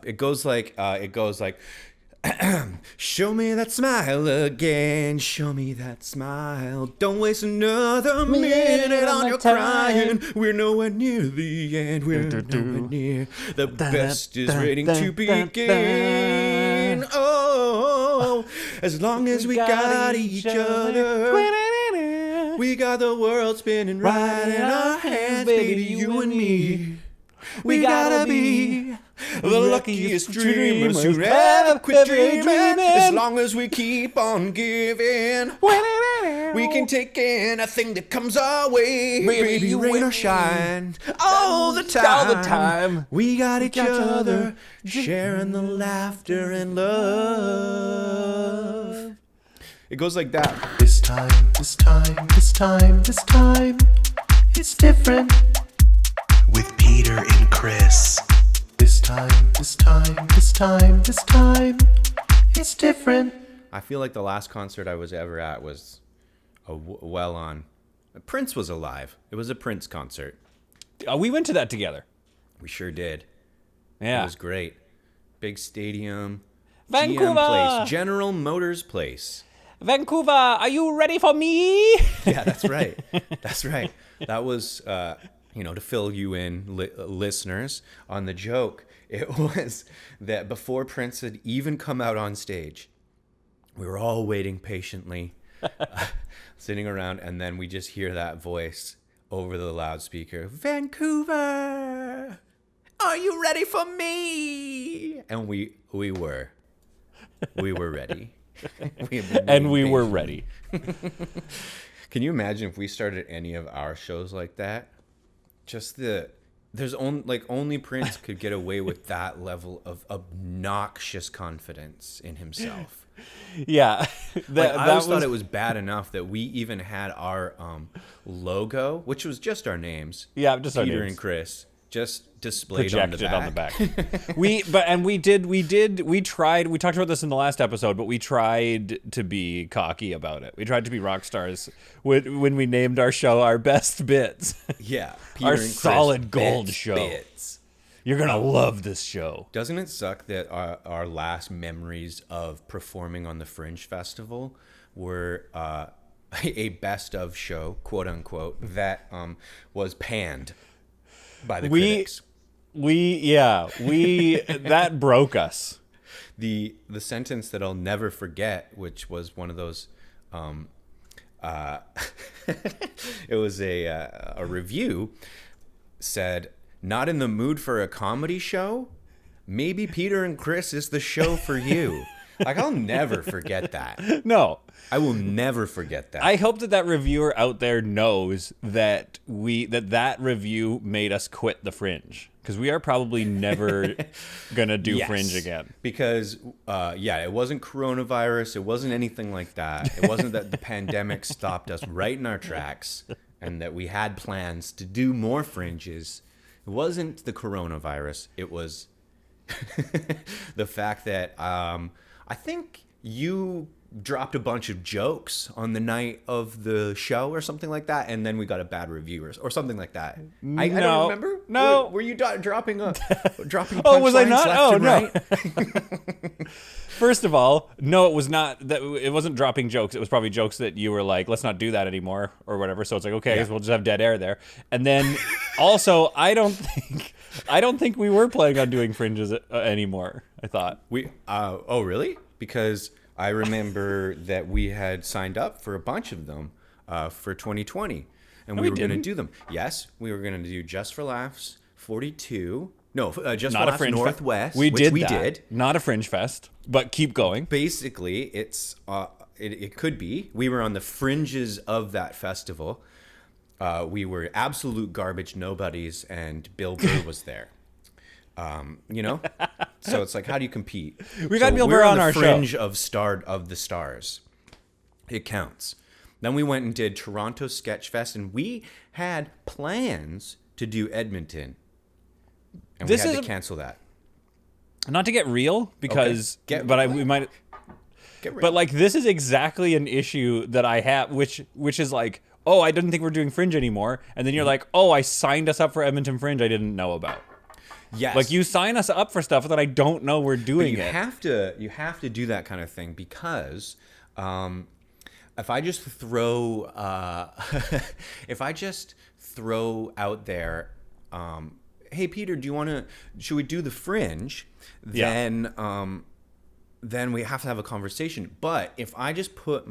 It goes like show me that smile again, show me that smile. Don't waste another minute on your crying. We're nowhere near the end. We're nowhere near. The best is waiting to begin. Oh, as long as we got each other, we got the world spinning right in our hands, baby, you and me. We gotta be the luckiest dreamers who never quit dreaming. As long as we keep on giving, we can take anything that comes our way. Baby, rain or shine, all the time. We got each other, sharing the laughter and love. It goes like that. This time, it's different. With Peter and Chris. This time, it's different. I feel like the last concert I was ever at was Prince was alive. It was a Prince concert. We went to that together. We sure did. Yeah. It was great. Big stadium. Vancouver! GM Place. General Motors Place. Vancouver, are you ready for me? Yeah, that's right. That's right. That was, to fill you in, listeners, on the joke. It was that before Prince had even come out on stage, we were all waiting patiently, sitting around, and then we just hear that voice over the loudspeaker, Vancouver, are you ready for me? And we were ready. We were ready. Can you imagine if we started any of our shows like that? Only Prince could get away with that level of obnoxious confidence in himself. Yeah. I always thought it was bad enough that we even had our logo, which was just our names. Yeah, just our names. Peter and Chris, just displayed projected on the back. We tried, we talked about this in the last episode, but we tried to be cocky about it. We tried to be rock stars when we named our show Our Best Bits. Yeah. Our solid gold show. Bits. You're going to love this show. Doesn't it suck that our last memories of performing on the Fringe Festival were a best of show, quote unquote, that was panned by the critics? That broke us. The sentence that I'll never forget, which was one of those, it was a review, said, "Not in the mood for a comedy show? Maybe Peter and Chris is the show for you." Like, I'll never forget that. No. I will never forget that. I hope that reviewer out there knows that that review made us quit the Fringe, because we are probably never going to do Fringe again. Because, it wasn't coronavirus. It wasn't anything like that. It wasn't that the pandemic stopped us right in our tracks and that we had plans to do more Fringes. It wasn't the coronavirus. It was the fact that I think you dropped a bunch of jokes on the night of the show or something like that, and then we got a bad review or something like that. I don't remember. No. Were you dropping punchlines? Oh, was I not? Left oh, and no. right? First of all, no, it was not. It wasn't dropping jokes. It was probably jokes that you were like, let's not do that anymore or whatever. So it's like, okay, so we'll just have dead air there. And then also, I don't think we were planning on doing Fringes anymore. I thought oh, really? Because I remember that we had signed up for a bunch of them for 2020, and we were going to do them. Yes, we were going to do Just for Laughs 42. No, Just not for Laughs Northwest. We did. Did. Not a Fringe Fest, but keep going. Basically, it's it could be. We were on the fringes of that festival. We were absolute garbage nobodies, and Bill Burr was there. So it's like, how do you compete? We got Bill Burr on our fringe show. of the stars. It counts. Then we went and did Toronto Sketch Fest, and we had plans to do Edmonton, and we had to cancel that. Not to get real, because we might. Get real. But like, this is exactly an issue that I have, which is like, oh, I didn't think we're doing Fringe anymore, and then you're like, oh, I signed us up for Edmonton Fringe I didn't know about. Yes. Like, you sign us up for stuff that I don't know we're doing you it. have to do that kind of thing because if I just throw out there, hey Peter, should we do the Fringe? Then we have to have a conversation. But if I just put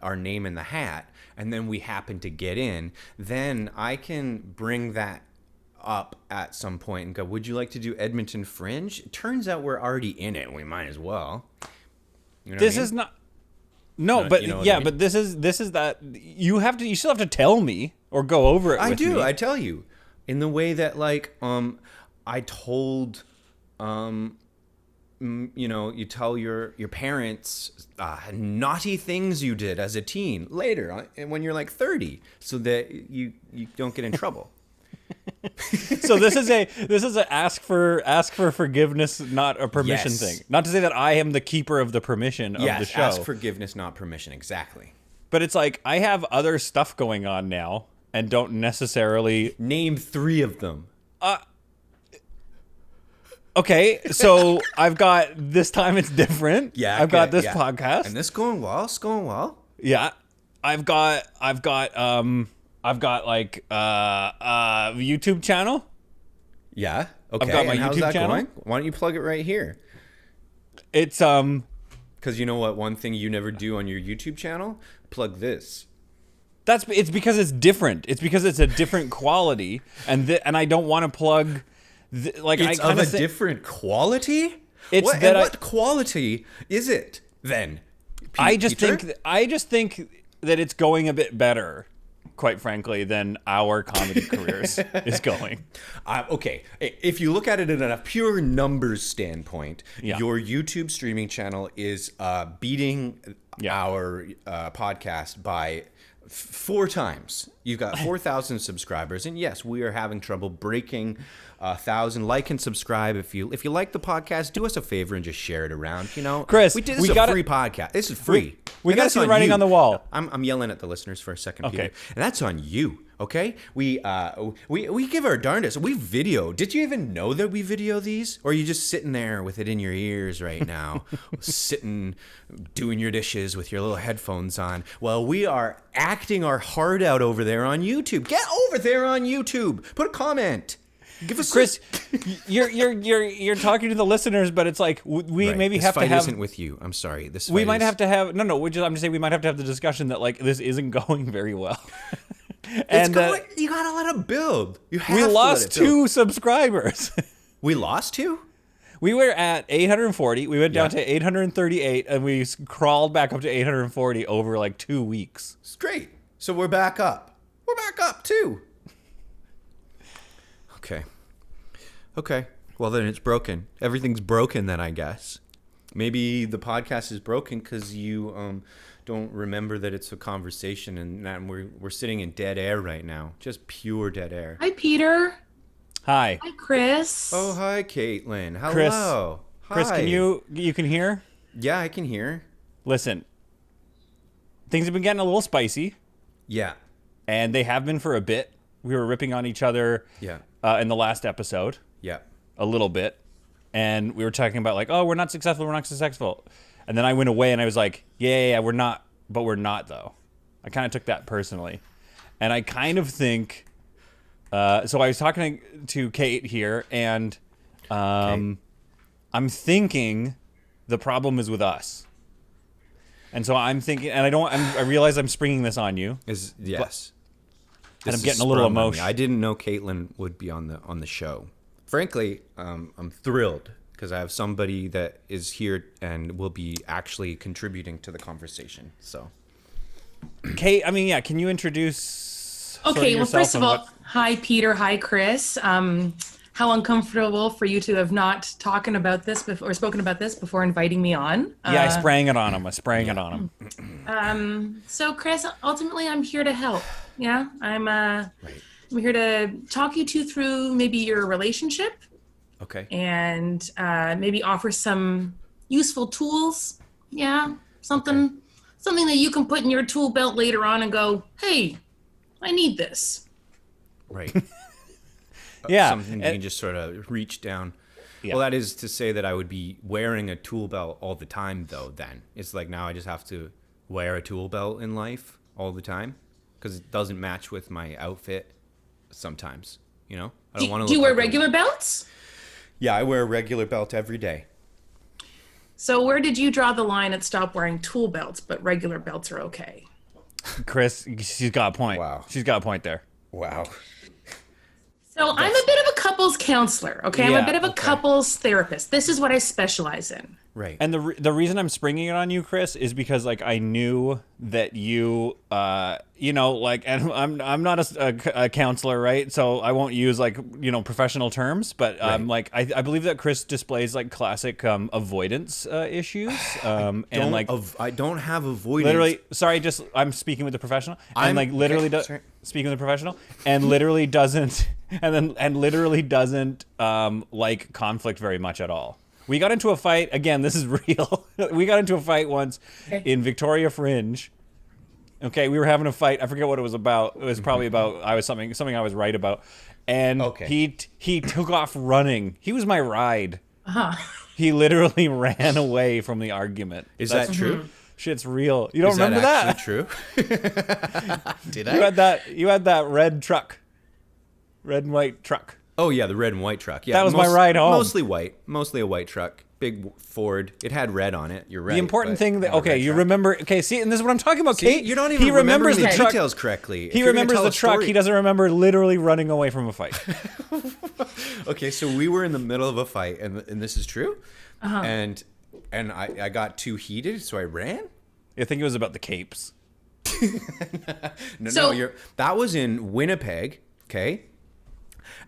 our name in the hat and then we happen to get in, then I can bring that up at some point and go, would you like to do Edmonton Fringe? It turns out we're already in it. We might as well. You know This what I is mean? not. No, but you know what yeah, I mean? but this is that you still have to tell me or go over it with me. I tell you in the way that I told you tell your parents naughty things you did as a teen later when you're like 30 so that you don't get in trouble. So this is a ask for forgiveness, not a permission Yes. thing. Not to say that I am the keeper of the permission of the show. Ask forgiveness, not permission. Exactly. But it's like I have other stuff going on now and don't necessarily Name 3 of them. Okay, so I've got This Time It's Different. Yeah, I've got okay, this yeah. podcast. And this going well. It's going well. Yeah. I've got like YouTube channel. Yeah. Okay. I've got my and how's YouTube that channel. going? Why don't you plug it right here? It's Because you know what? One thing you never do on your YouTube channel? Plug this. it's because it's different. It's because it's a different quality, and I don't want to plug. It's of a different quality? It's what quality is it then? I just Peter? think that it's going a bit better, quite frankly, than our comedy careers is going. Okay, if you look at it in a pure numbers standpoint, Yeah. your YouTube streaming channel is beating our podcast by 4 times. You've got 4,000 subscribers, and yes, we are having trouble breaking 1,000. Like and subscribe if you like the podcast. Do us a favor and just share it around. Chris, this is a free podcast. This is free. We And gotta that's see the on writing you. on the wall. I'm yelling at the listeners for a second, Okay. Peter, and that's on you. Okay, we give our darndest. We video. Did you even know that we video these, or are you just sitting there with it in your ears right now, sitting doing your dishes with your little headphones on? Well, we are acting our heart out over there on YouTube. Get over there on YouTube. Put a comment. Give us Chris, you're talking to the listeners, but it's like we Right. maybe This have to fight have. isn't with you. I'm sorry. This We fight might is- have to have I'm just saying we might have to have the discussion that like this isn't going very well. It's going, you gotta let it build. You have we to lost let it build. 2 subscribers. We lost 2. We were at 840. We went down Yeah. to 838, and we crawled back up to 840 over like 2 weeks. It's great. So we're back up. We're back up too. Okay. Well, then it's broken. Everything's broken then, I guess. Maybe the podcast is broken because you don't remember that it's a conversation, and we're sitting in dead air right now. Just pure dead air. Hi, Peter. Hi. Hi, Chris. Oh, hi, Caitlin. Hello. Chris. Hi. Chris, can you can hear? Yeah, I can hear. Listen. Things have been getting a little spicy, Yeah. and they have been for a bit. We were ripping on each other Yeah. in the last episode. Yeah. A little bit, and we were talking about like, oh, we're not successful, and then I went away and I was like, yeah, we're not, but we're not though. I kind of took that personally, and I kind of think, so I was talking to Kate here, and I'm thinking the problem is with us, and so I'm thinking, and I realize I'm springing this on you, Yes. and I'm This getting is a little sprung on me. emotional. I didn't know Caitlin would be on the show. Frankly, I'm thrilled because I have somebody that is here and will be actually contributing to the conversation. So, Kate, I mean, yeah, can you introduce? Okay, well, yourself first of and all, what- hi, Peter. Hi, Chris. How uncomfortable for you to have not talking about this before, or spoken about this before inviting me on. Yeah, I sprang it on him. So, Chris, ultimately, I'm here to help. Yeah, I'm here to talk you through maybe your relationship okay. and maybe offer some useful tools. Yeah, something that you can put in your tool belt later on and go, hey, I need this. Right. Yeah, something you can just sort of reach down. Yeah. Well, that is to say that I would be wearing a tool belt all the time, though. Then it's like now I just have to wear a tool belt in life all the time because it doesn't match with my outfit. Sometimes, I don't want to. Do you wear regular belts? Yeah, I wear a regular belt every day. So where did you draw the line at stop wearing tool belts, but regular belts are okay? Chris, she's got a point. Wow. She's got a point there. Wow. So I'm a bit of a couples counselor, okay? I'm Yeah, a bit of a okay. couples therapist. This is what I specialize in. Right. And the reason I'm springing it on you, Chris, is because like I knew that you, and I'm not a counselor, right? So I won't use like professional terms, but Right. I believe that Chris displays like classic avoidance issues, and like I don't have avoidance. literally. Sorry, just I'm speaking with the professional, and I'm- like literally okay, sorry. speaking with the professional, and literally doesn't, and literally doesn't like conflict very much at all. We got into a fight again. This is real. We got into a fight once in Victoria Fringe. Okay, we were having a fight. I forget what it was about. It was probably about something I was right about. And Okay. he took off running. He was my ride. Uh-huh. He literally ran away from the argument. Is that true? Shit's real. You don't Is remember that that? actually true? Did I? You had that red truck. Red and white truck. Oh yeah, the red and white truck. Yeah, That was my ride home. Mostly white, mostly a white truck. Big Ford. It had red on it. You're right. The important but thing that not a red you truck. remember. Okay, see, and this is what I'm talking about. See, Kate, you're not even he remembers remembering the the truck. details correctly. If He you're gonna remembers tell the a truck. story- He doesn't remember literally running away from a fight. Okay, so we were in the middle of a fight, and this is true. And I got too heated, so I ran. I think it was about the capes. No, that was in Winnipeg. Okay.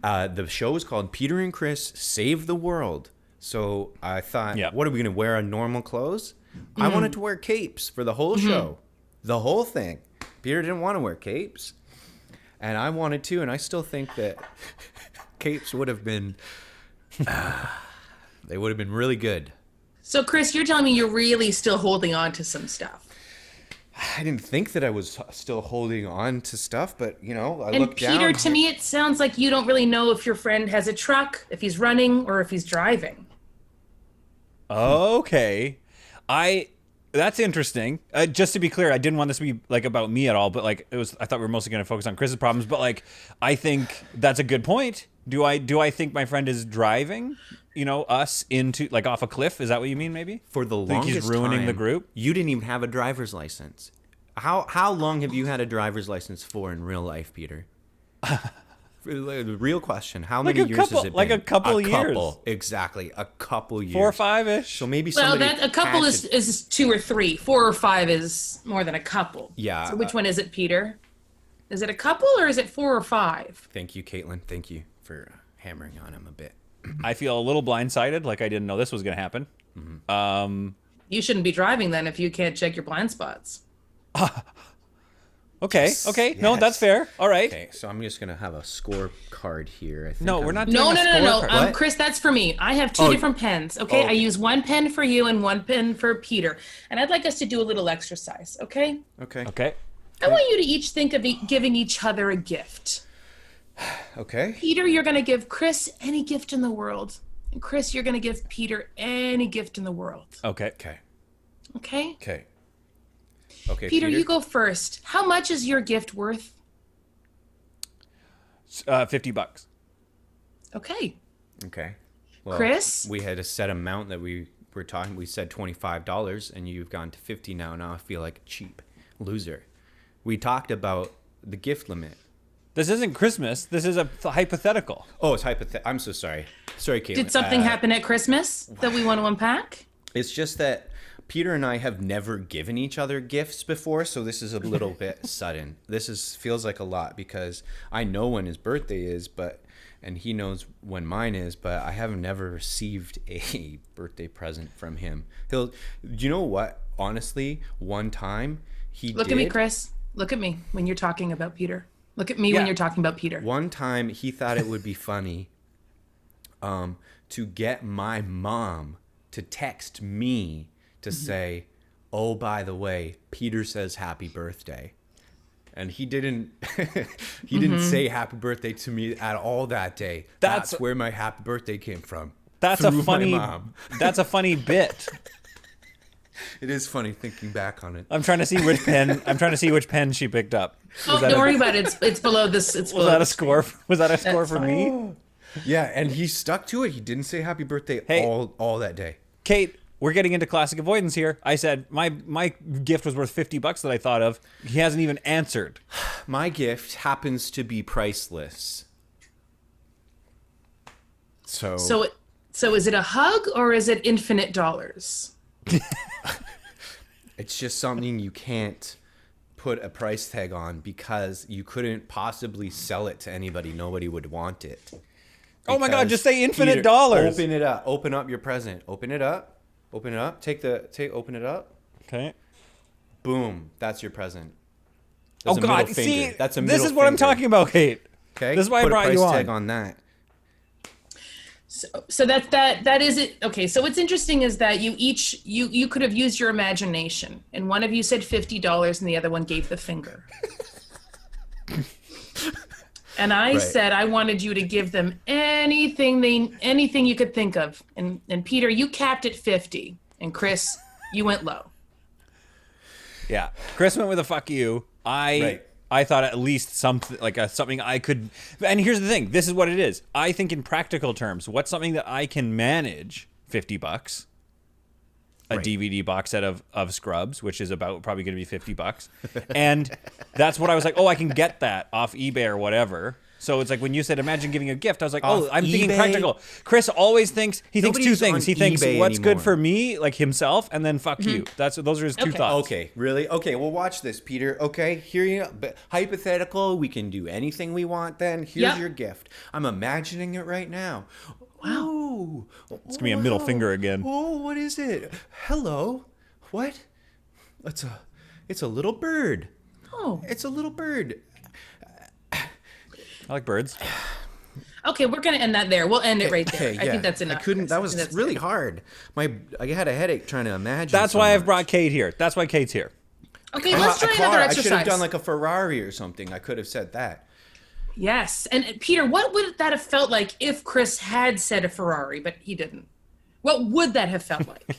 The show was called Peter and Chris Save the World. So I thought, Yeah. what are we going to wear on normal clothes? I wanted to wear capes for the whole show, the whole thing. Peter didn't want to wear capes, and I wanted to, and I still think that capes would have been, they would have been really good. So Chris, you're telling me you're really still holding on to some stuff. I didn't think that I was still holding on to stuff, but I And looked down. Peter, to me, it sounds like you don't really know if your friend has a truck, if he's running, or if he's driving. Okay, that's interesting. Just to be clear, I didn't want this to be like about me at all, but like it was. I thought we were mostly going to focus on Chris's problems, but like I think that's a good point. Do I think my friend is driving? Us into like off a cliff? Is that what you mean? Maybe For the Think longest he's ruining the time, group. You didn't even have a driver's license. How long have you had a driver's license for in real life, Peter? The real question: how many years has it been? Like a couple years. Couple, exactly, a couple years. 4 or 5-ish. So maybe Well, somebody. a couple had is 2 or 3. 4 or 5 is more than a couple. Yeah, So which one is it, Peter? Is it a couple or is it 4 or 5? Thank you, Caitlin. Thank you for hammering on him a bit. I feel a little blindsided, like I didn't know this was going to happen. You shouldn't be driving then if you can't check your blind spots. Okay, no, yes. that's fair. All right. Okay, so I'm just gonna have a scorecard here. I think No, we're not No, doing a no. scorecard. What? Chris, that's for me. I have 2 Oh, different pens, okay? oh. I use 1 pen for you and 1 pen for Peter. And I'd like us to do a little exercise, okay? Okay. Okay. I want you to each think of giving each other a gift. Okay. Peter, you're going to give Chris any gift in the world. And Chris, you're going to give Peter any gift in the world. Okay. Okay. Okay? Okay. Okay. Peter, you go first. How much is your gift worth? $50. Okay. Okay. Well, Chris? we had a set amount that we were talking. We said $25, and you've gone to 50 now. Now I feel like a cheap loser. We talked about the gift limit. This isn't Christmas. This is a hypothetical. Oh, it's hypothetical. I'm so sorry. Sorry, Caitlin. Did something happen at Christmas that we want to unpack? It's just that Peter and I have never given each other gifts before, so this is a little bit sudden. Feels like a lot because I know when his birthday is, and he knows when mine is, but I have never received a birthday present from him. Do you know what? Honestly, one time he Look did. at me, Chris. Look at me when you're talking about Peter. Look at me when Yeah. you're talking about Peter. One time he thought it would be funny to get my mom to text me to say, "Oh, by the way, Peter says happy birthday." and he didn't he didn't say happy birthday to me at all that day. That's where my happy birthday came from. That's Through a funny my mom. That's a funny bit. It is funny thinking back on it. I'm trying to see which pen she picked up. Oh, don't worry about it. It's below this. It's below Was that a this. score? Was that a score for me? Oh. Yeah, and he stuck to it. He didn't say happy birthday all that day. Kate, we're getting into classic avoidance here. I said my gift was worth $50 that I thought of. He hasn't even answered. My gift happens to be priceless. So is it a hug or is it infinite dollars? It's just something you can't put a price tag on because you couldn't possibly sell it to anybody. Nobody would want it. Oh my God, just say infinite Peter, dollars. Open it up. Open up your present. Open it up. Open it up. Open it up. Okay. Boom. That's your present. Oh That's a God, middle finger. see, That's a middle this is what I'm finger. talking about, Kate. Okay. This is why I Put brought a price you tag on. on that. So that is it. Okay, so what's interesting is that you could have used your imagination, and one of you said $50 and the other one gave the finger. And I said I wanted you to give them anything you could think of. And Peter, you capped at 50, and Chris, you went low. Yeah, Chris went with a fuck you. I thought at least something like something I could. And here's the thing: this is what it is. I think in practical terms, what's something that I can manage? $50, a DVD box set of Scrubs, which is about probably going to be $50, and that's what I was like. Oh, I can get that off eBay or whatever. So it's like when you said, imagine giving a gift, I was like, oh, I'm thinking eBay? practical. Chris always thinks, he thinks two Nobody's things. on He thinks eBay what's good anymore. for me, like himself, and then fuck you. Those are his two thoughts. Okay, really? Okay, well, watch this, Peter. Okay, here you go. But hypothetical, we can do anything we want then. Here's your gift. I'm imagining it right now. Wow. It's gonna be a middle finger again. Oh, what is it? Hello. What? It's a little bird. Oh. It's a little bird. I like birds. Okay, we're gonna end that there. We'll end it right there. Okay, I think that's enough. I couldn't. Chris. That I was think that's really good. hard. I had a headache trying to imagine. That's so why I've much. brought Kate here. That's why Kate's here. Okay, let's try another I exercise. should have done like a Ferrari or something. I could have said that. Yes, and Peter, what would that have felt like if Chris had said a Ferrari, but he didn't? What would that have felt like?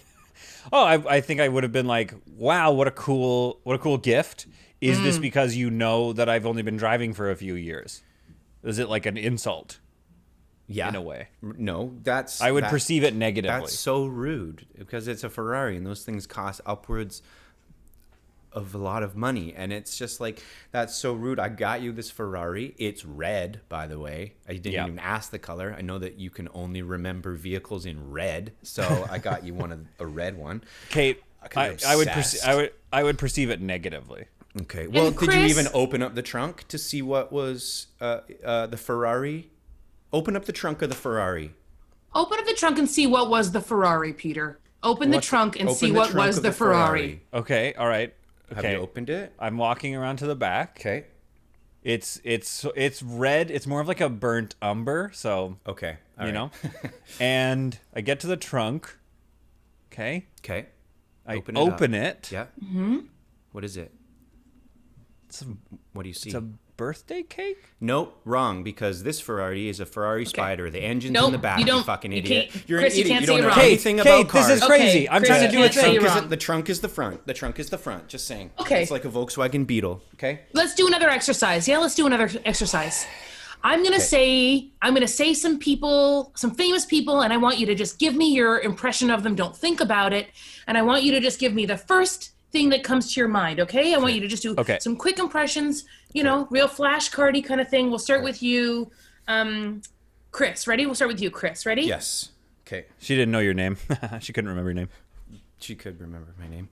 Oh, I think I would have been like, wow, what a cool gift. Is this because you know that I've only been driving for a few years? Is it like an insult? Yeah. In a way. No, I would perceive it negatively. That's so rude because it's a Ferrari and those things cost upwards of a lot of money. And it's just like, that's so rude. I got you this Ferrari. It's red, by the way. I didn't even ask the color. I know that you can only remember vehicles in red. So I got you a red one. Kate, I would perceive it negatively. Okay. Well, Chris, did you even open up the trunk to see what was the Ferrari? Open up the trunk of the Ferrari. Open up the trunk and see what was the Ferrari, Peter. Open the trunk and see what was the Ferrari. Okay, all right. Okay. Have you opened it? I'm walking around to the back. Okay. It's red. It's more of like a burnt umber, so Okay. you know. And I get to the trunk. Okay. Okay. I Open open up. it. Yeah. What is it? What do you see? It's a birthday cake? Nope, wrong, because this Ferrari is a Ferrari Spider. The engine's Nope, in the back, you you don't- fucking you idiot. can't- You're Chris, an you idiot. can't You say don't know you're wrong. anything Kate, about cars. this is crazy. Okay, I'm Chris, trying to you do a can't say thing. you're wrong. The trunk is the front. The trunk is the front. Just saying. Okay. It's like a Volkswagen Beetle. Okay. Let's do another exercise. Yeah, let's do another exercise. I'm gonna say some people, some famous people, and I want you to just give me your impression of them. Don't think about it, and I want you to just give me the first thing that comes to your mind. Okay? I want you to just do some quick impressions. You know, real flashcardy kind of thing. We'll start with you, Chris. Ready? We'll start with you, Chris. Ready? Yes. Okay. She didn't know your name. She couldn't remember your name. She could remember my name.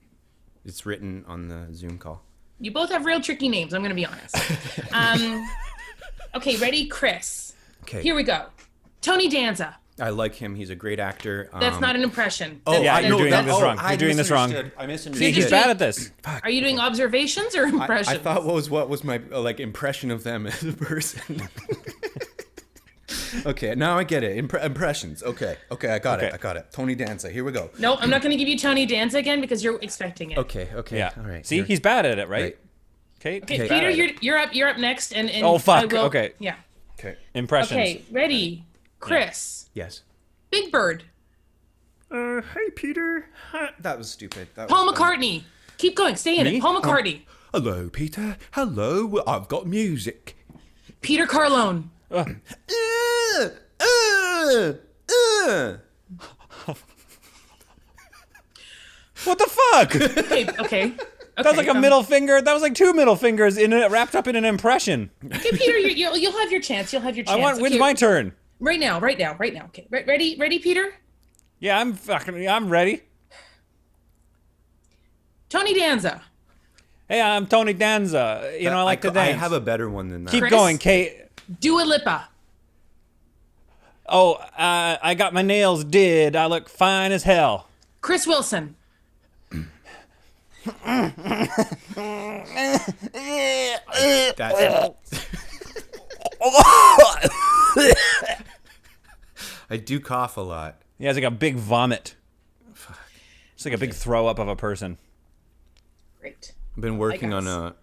It's written on the Zoom call. You both have real tricky names. I'm gonna be honest. Okay, ready, Chris? Okay. Here we go. Tony Danza. I like him. He's a great actor. That's not an impression. Oh, Yeah, I you're know doing that. this wrong. I You're doing this wrong. misunderstood. I See, misunderstood. he's bad at this. Are you doing observations or impressions? I thought what was my like impression of them as a person. Okay, now I get it. Impressions. Okay, I got it. Tony Danza. Here we go. No, I'm not going to give you Tony Danza again because you're expecting it. Okay. Yeah. All right. See, Here. he's bad at it, right? Kate. Okay, Peter, you're up next, and Oh, fuck. I will, Okay. Yeah. Okay. Impressions. Okay, ready, Chris. Yes. Big Bird. Hey, Peter. That was stupid. That Paul was dumb. McCartney. Keep going. Stay in Me? it. Paul McCartney. Hello, Peter. Hello. I've got music. Peter Carlone. Uh. What the fuck? Okay. That was like a middle finger. That was like 2 middle fingers wrapped up in an impression. Okay, Peter, you'll have your chance. You'll have your chance. When's my turn? Right now. Okay, ready, Peter? Yeah, I'm ready. Tony Danza. Hey, I'm Tony Danza. You know, I like to dance. I have a better one than that. Keep Chris? going, Kate. Dua Lipa. Oh, I got my nails did. I look fine as hell. Chris Wilson. I do cough a lot. Yeah, it's like a big vomit. It's like a big throw up of a person. Great. I've been working I on guess.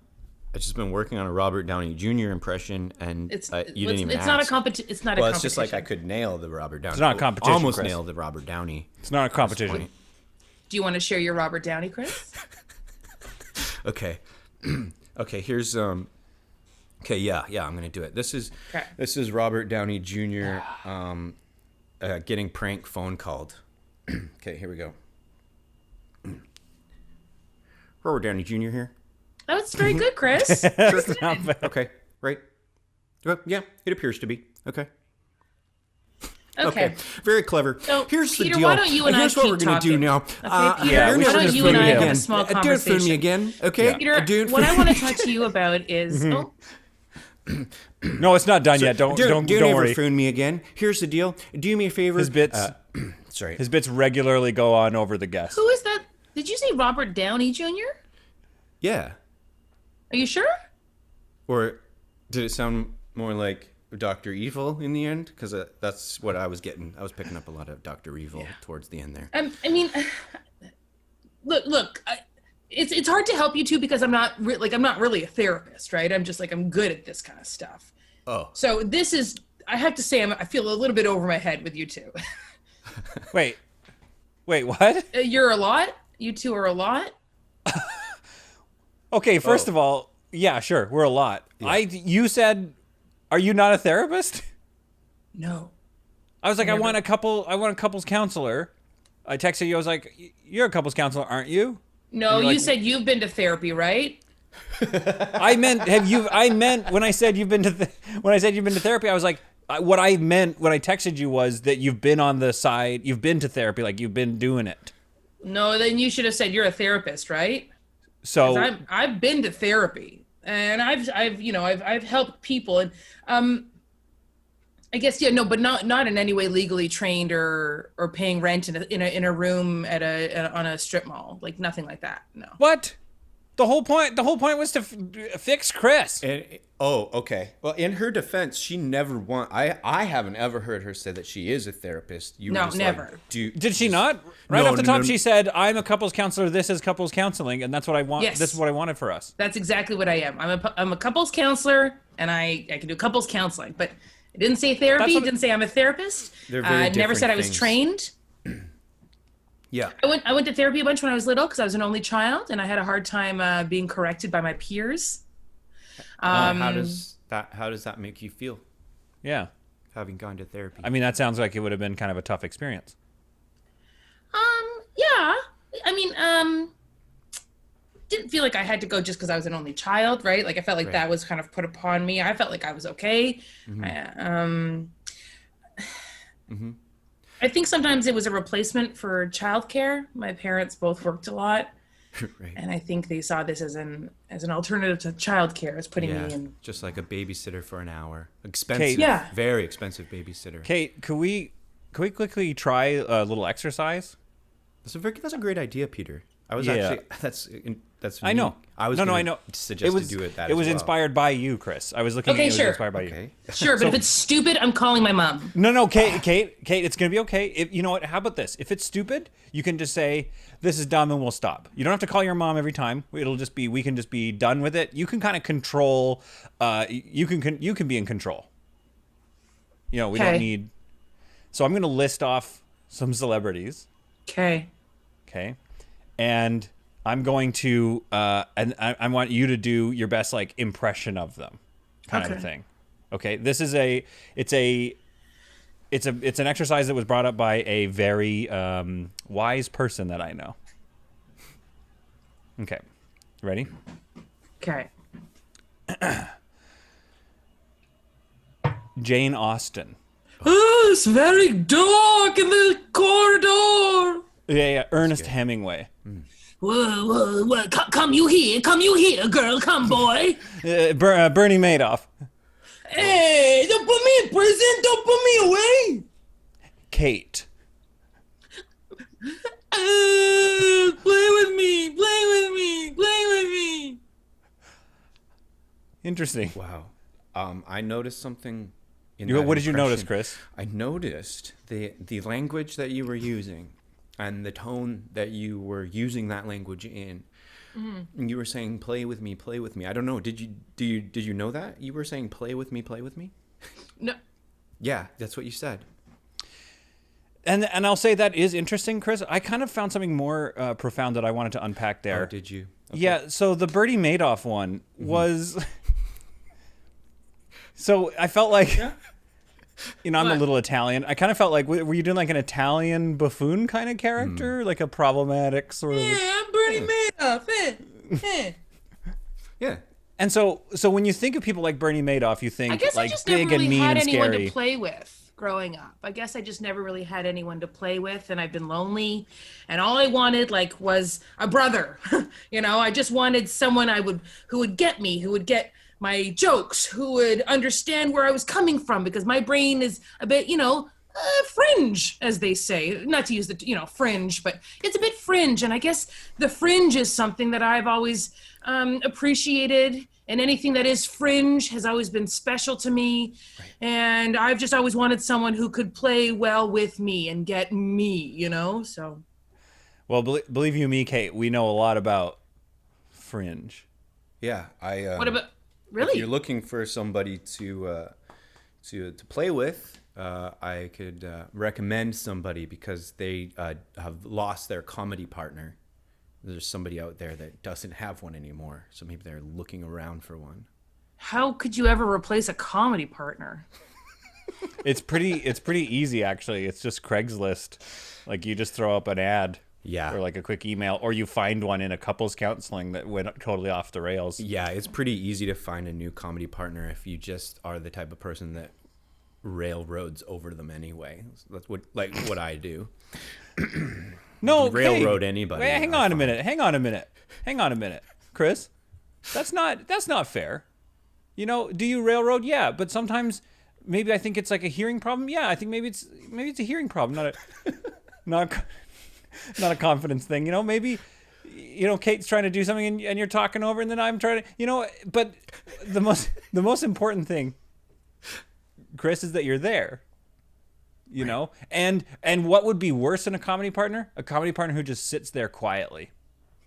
I've just been working on a Robert Downey Jr. impression, and It's you didn't even it's ask. not a competition. It's not a Well, competition. it's just like I could nail the Robert Downey. It's not a competition, Almost Chris. nailed the Robert Downey. It's not a competition. Do you want to share your Robert Downey, Chris? Okay. Okay, here's okay, yeah, I'm gonna do it. This is Robert Downey Jr. Getting prank phone called. Okay, here we go. Robert Downey Jr. here. Oh, it's very good, Chris. Okay, right? Yeah, it appears to be. Okay. Okay. Very clever. So, here's Peter, the deal. why don't you and here's I what keep we're gonna do talking? now. Okay, Peter, Yeah, you're why never don't gonna you phone and me I have a again. small Don't phone me conversation? again. Okay. Peter, Don't what I phone- want to talk to you about is No, it's not done yet. Don't Don't worry. ever phone me again. Here's the deal. Do me a favor. His bits, Sorry. his bits regularly go on over the guest. who is that? Did you say Robert Downey Jr.? Yeah. Are you sure? Or did it sound more like Dr. Evil in the end? Because that's what I was getting. I was picking up a lot of Dr. Evil towards the end there. I mean, look. It's hard to help you too because I'm not I'm not really a therapist, right? I'm just I'm good at this kind of stuff. Oh. So this is, I have to say, I feel a little bit over my head with you two. Wait, what? You're a lot. You two are a lot. Okay, first of all, yeah, sure, we're a lot. Yeah. You said, are you not a therapist? No. I was like, I want a couples counselor. I texted you. I was like, you're a couples counselor, aren't you? No, you're you like- said you've been to therapy, right? I meant when I said you've been to therapy. I was like, what I meant when I texted you was that you've been on the side. You've been to therapy, like you've been doing it. No, then you should have said you're a therapist, right? So I've been to therapy, and I've helped people, and I guess but not in any way legally trained or paying rent in a room on a strip mall, like nothing like that. No. what? The whole point was to fix Chris. Okay. Well, in her defense, she never I haven't ever heard her say that she is a therapist. You were No, just never. Did she not? Right No, off the top, no. she said, "I'm a couples counselor. This is couples counseling, and that's what I want. Yes. This is what I wanted for us." That's exactly what I am. I'm a couples counselor, and I can do couples counseling, but it didn't say therapy. That's what- It didn't say I'm a therapist. They're very It never different said I was things. trained. Yeah. I went to therapy a bunch when I was little because I was an only child, and I had a hard time being corrected by my peers. How does that make you feel, Yeah. having gone to therapy? I mean, that sounds like it would have been kind of a tough experience. Yeah. I mean, didn't feel like I had to go just because I was an only child, right? Like I felt like that was kind of put upon me. I felt like I was okay. I think sometimes it was a replacement for childcare. My parents both worked a lot, Right. and I think they saw this as an alternative to childcare, as putting Yeah, me in. just like a babysitter for an hour. Expensive. Kate. Yeah. Very expensive babysitter. Kate, could we quickly try a little exercise? That's a great idea, Peter. I was Yeah. actually that's. I know. I was I gonna know. Suggest to do it that. It was as well. inspired by you, Chris. I was looking Okay, at it. It sure. was inspired by you. Okay. Sure, but if it's stupid, I'm calling my mom. No, Kate, it's gonna be okay. You know what? How about this? If it's stupid, you can just say this is dumb and we'll stop. You don't have to call your mom every time. It'll just be we can just be done with it. You can kind of control. You can be in control. You know, we don't need. So I'm gonna list off some celebrities. Okay. Okay, and I'm going to and I want you to do your best like impression of them, kind of a thing. Okay, this is it's an exercise that was brought up by a very wise person that I know. Okay, ready? Okay. Jane Austen. Oh, it's very dark in the corridor. Yeah. Ernest Hemingway. Whoa. Come you here, girl. Come, boy. Bernie Madoff. Hey, don't put me in prison. Don't put me away. Kate. Play with me. Interesting. Wow. I noticed something. What did you notice, Chris? I noticed the language that you were using, and the tone that you were using that language in. Mm-hmm. You were saying "play with me." I don't know. Did you know that you were saying "play with me"? No. Yeah, that's what you said. And I'll say that is interesting, Chris. I kind of found something more profound that I wanted to unpack there. Oh, did you? Okay. Yeah. So the Bernie Madoff one was. So I felt like, I'm a little Italian. I kind of felt like, were you doing like an Italian buffoon kind of character? Like a problematic sort of... Yeah, I'm Bernie Madoff. Yeah. And so when you think of people like Bernie Madoff, you think I guess like I just big never really and mean had and anyone scary. to play with growing up. I guess I just never really had anyone to play with, and I've been lonely, and all I wanted was a brother. I just wanted someone who would get me, who would get my jokes, who would understand where I was coming from, because my brain is a bit, fringe, as they say. Not to use the, fringe, but it's a bit fringe. And I guess the fringe is something that I've always appreciated, and anything that is fringe has always been special to me. Right. And I've just always wanted someone who could play well with me and get me, so. Well, believe you me, Kate, we know a lot about fringe. Yeah, what about... Really? If you're looking for somebody to play with, I could recommend somebody, because they have lost their comedy partner. There's somebody out there that doesn't have one anymore, so maybe they're looking around for one. How could you ever replace a comedy partner? It's pretty easy, actually. It's just Craigslist. Like, you just throw up an ad. Yeah. Or like a quick email, or you find one in a couples counseling that went totally off the rails. Yeah, it's pretty easy to find a new comedy partner if you just are the type of person that railroads over them anyway. That's what I do. No, railroad anybody. Wait, hang on a minute, Chris. That's not fair. Do you railroad? Yeah, but sometimes maybe I think it's like a hearing problem. Yeah, I think maybe it's a hearing problem, not a confidence thing. Maybe Kate's trying to do something and you're talking over, and then I'm trying to, but the most important thing, Chris, is that you're there. And what would be worse than a comedy partner? A comedy partner who just sits there quietly.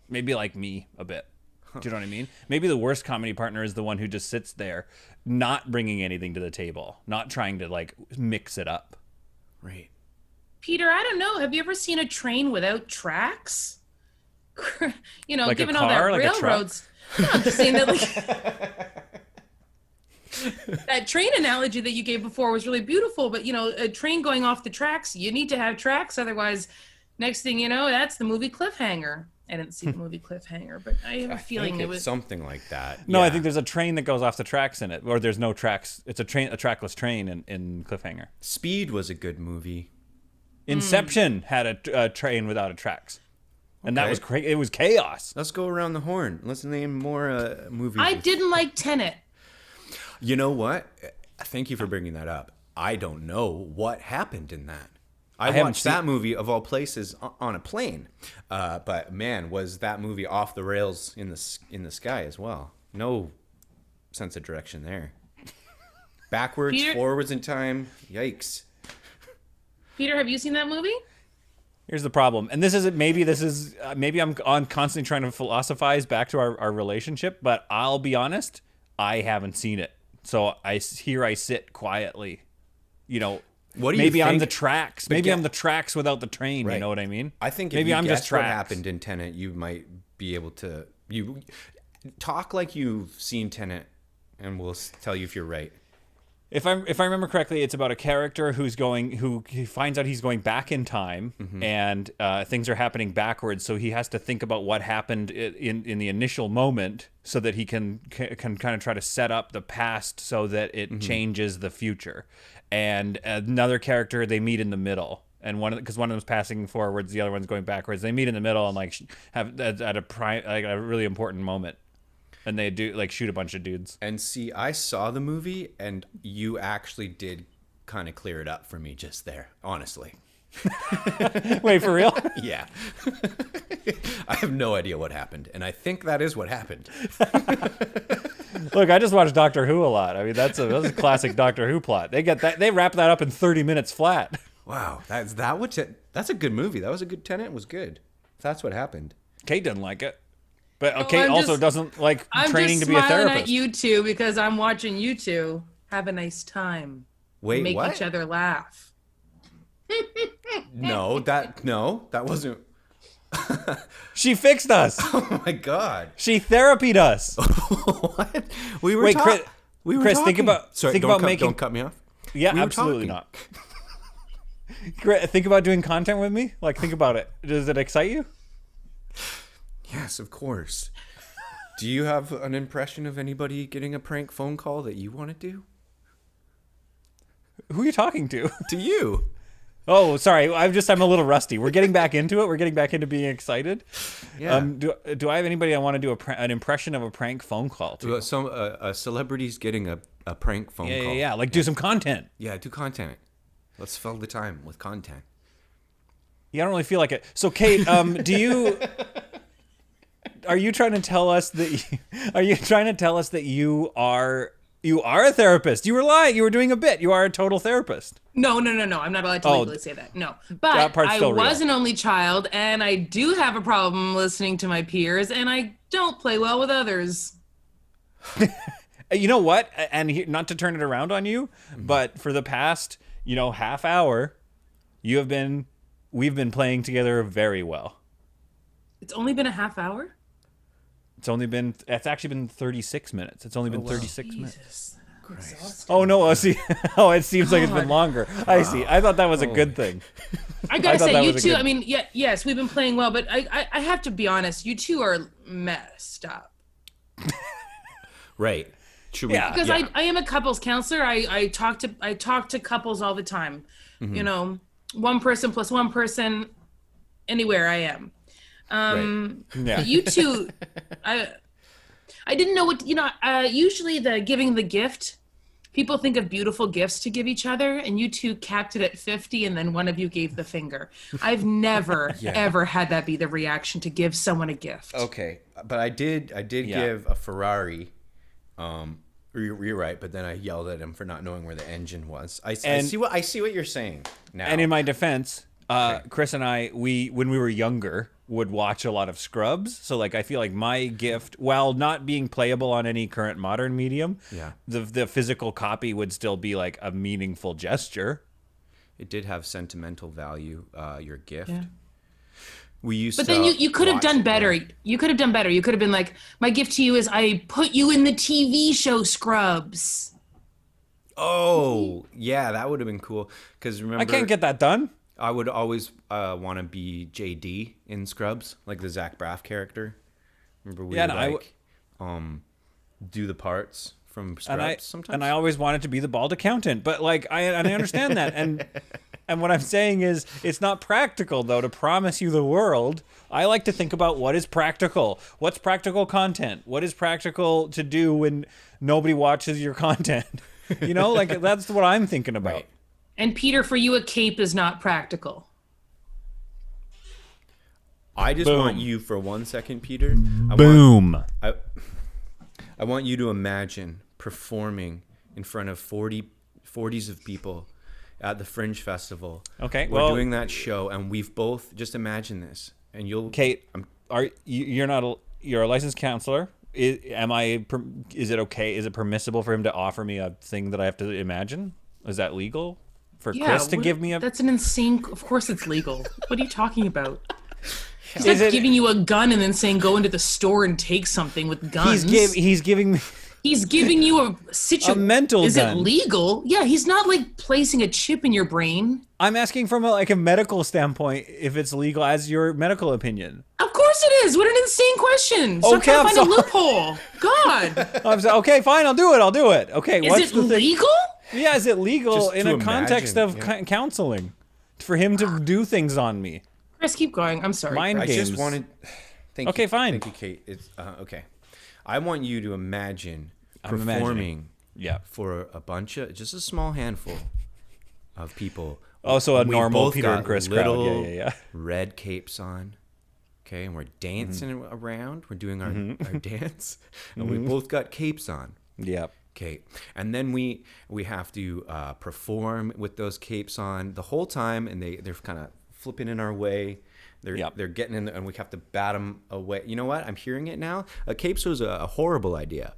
Maybe like me a bit. Do you know what I mean? Maybe the worst comedy partner is the one who just sits there, not bringing anything to the table, not trying to like mix it up. Right. Peter, I don't know. Have you ever seen a train without tracks? Like given a all that car, like a truck? railroads. No, I'm just saying that that train analogy that you gave before was really beautiful, but a train going off the tracks, you need to have tracks, otherwise next thing you know, that's the movie Cliffhanger. I didn't see the movie Cliffhanger, but I have a feeling it was something like that. No, yeah. I think there's a train that goes off the tracks in it, or there's no tracks. It's a trackless train in Cliffhanger. Speed was a good movie. Inception had a train without a tracks, and that was it was chaos. Let's go around the horn. Let's name more movies. I didn't like Tenet. You know what? Thank you for bringing that up. I don't know what happened in that. I haven't watched seen- that movie of all places on a plane, but man, was that movie off the rails in the sky as well. No sense of direction there. Backwards, Peter- forwards in time. Yikes. Peter, have you seen that movie? Here's the problem, and maybe I'm constantly trying to philosophize back to our relationship, but I'll be honest, I haven't seen it. So I sit quietly, you know. What do you maybe I'm think? the tracks. Maybe I'm the tracks without the train. Right. You know what I mean? I think if maybe you I'm guess just what tracks. happened in Tenet, you might be able to talk like you've seen Tenet, and we'll tell you if you're right. If I remember correctly, it's about a character who he finds out he's going back in time, and things are happening backwards. So he has to think about what happened in the initial moment, so that he can kind of try to set up the past so that it changes the future. And another character, they meet in the middle, and because one of them's passing forwards, the other one's going backwards. They meet in the middle and like have at a really important moment. And they do like shoot a bunch of dudes. And see, I saw the movie, and you actually did kind of clear it up for me just there, honestly. Wait, for real? Yeah. I have no idea what happened, and I think that is what happened. Look, I just watch Doctor Who a lot. I mean, that's a classic Doctor Who plot. They wrap that up in 30 minutes flat. Wow, that's a good movie. That was a good Tenet. Was good. That's what happened. Kate doesn't like it. But No, Kate I'm also just- doesn't like I'm training just to be a smiling therapist. at you two because I'm watching you two have a nice time. Wait, Make what? each other laugh. No, that wasn't. She fixed us. Oh my god. She therapied us. What? We were Wait, talking. Chris- We were Chris, talking. think about- Sorry, think don't about cut, making- Don't cut me off. Yeah, We were absolutely talking. not. Think about doing content with me. Like, think about it. Does it excite you? Yes, of course. Do you have an impression of anybody getting a prank phone call that you want to do? Who are you talking to? To you. Oh, sorry. I'm a little rusty. We're getting back into it. We're getting back into being excited. Yeah. Do I have anybody I want to do an impression of a prank phone call to? Some a celebrity's getting a prank phone call. Yeah. Like, do some content. Yeah, do content. Let's fill the time with content. Yeah, I don't really feel like it. So, Kate, are you trying to tell us that you are a therapist? You were lying. You were doing a bit. You are a total therapist. No. I'm not allowed to legally say that. No. That But part's I still real. was an only child, and I do have a problem listening to my peers, and I don't play well with others. You know what? And not to turn it around on you, but for the past, half hour, we've been playing together very well. It's only been a half hour? It's actually been 36 minutes. It's only been 36 minutes. Jesus. I'm exhausted. Oh no! See, it seems like it's been longer. I see. I thought that was a good thing. I gotta thought that say, you was a two, good- I mean, yes, we've been playing well, but I have to be honest, you two are messed up. Right. Should Yeah. Because I am a couples counselor. I talk to couples all the time. Mm-hmm. One person plus one person, anywhere I am. Yeah. You two, I didn't know what usually the giving the gift, people think of beautiful gifts to give each other, and you two capped it at 50, and then one of you gave the finger. I've never ever had that be the reaction to give someone a gift. Okay, but I did give a Ferrari. You're right, but then I yelled at him for not knowing where the engine was. I see what you're saying now. And in my defense, Chris and I, when we were younger, would watch a lot of Scrubs. So like, I feel like my gift, while not being playable on any current modern medium, the physical copy would still be like a meaningful gesture. It did have sentimental value. Your gift. Yeah. We used But to then you could have watch done it, better. yeah. You could have done better. You could have been like, my gift to you is I put you in the TV show Scrubs. Oh, yeah, that would have been cool. Because remember, I can't get that done. I would always want to be JD in Scrubs, like the Zach Braff character. Remember we would do the parts from Scrubs sometimes. And I always wanted to be the bald accountant, but like I understand that, and what I'm saying is it's not practical though to promise you the world. I like to think about what is practical. What's practical content? What is practical to do when nobody watches your content? Like that's what I'm thinking about. Right. And Peter, for you, a cape is not practical. I just Boom. want you for 1 second, Peter. Boom. I want you to imagine performing in front of 40s of people at the Fringe Festival. Okay, We're well- doing that show, and we've both just imagine this, and you'll. Kate, you're a licensed counselor. Is it okay? Is it permissible for him to offer me a thing that I have to imagine? Is that legal for Chris to give me a? That's an insane. Of course, it's legal. What are you talking about? He's Is not it- giving you a gun and then saying go into the store and take something with guns. He's giving me. He's giving you a situation. A mental Is gun. it legal? Yeah, he's not like placing a chip in your brain. I'm asking from a medical standpoint if it's legal as your medical opinion. Of course it is. What an insane question. Stop Okay, trying I'm to find a sorry. loophole. God. I'm saying, okay, fine, I'll do it. Okay, Is what's it the thing? legal? Yeah, is it legal Just in to a context imagine, of yeah. counseling for him to do things on me? Chris, keep going. I'm sorry. Mind I games. just wanted. Thank Okay, you. fine. Thank you, Kate. It's okay. I want you to imagine I'm performing imagining. Yeah. for a bunch of just a small handful of people. Oh, so a We normal both Peter got and Chris crowd. little Yeah. red capes on. Okay, and we're dancing around. We're doing our dance, and we both got capes on. Yep. Okay, and then we have to perform with those capes on the whole time, and they're kind of flipping in our way. They're getting in, and we have to bat them away. You know what? I'm hearing it now. Capes was a horrible idea.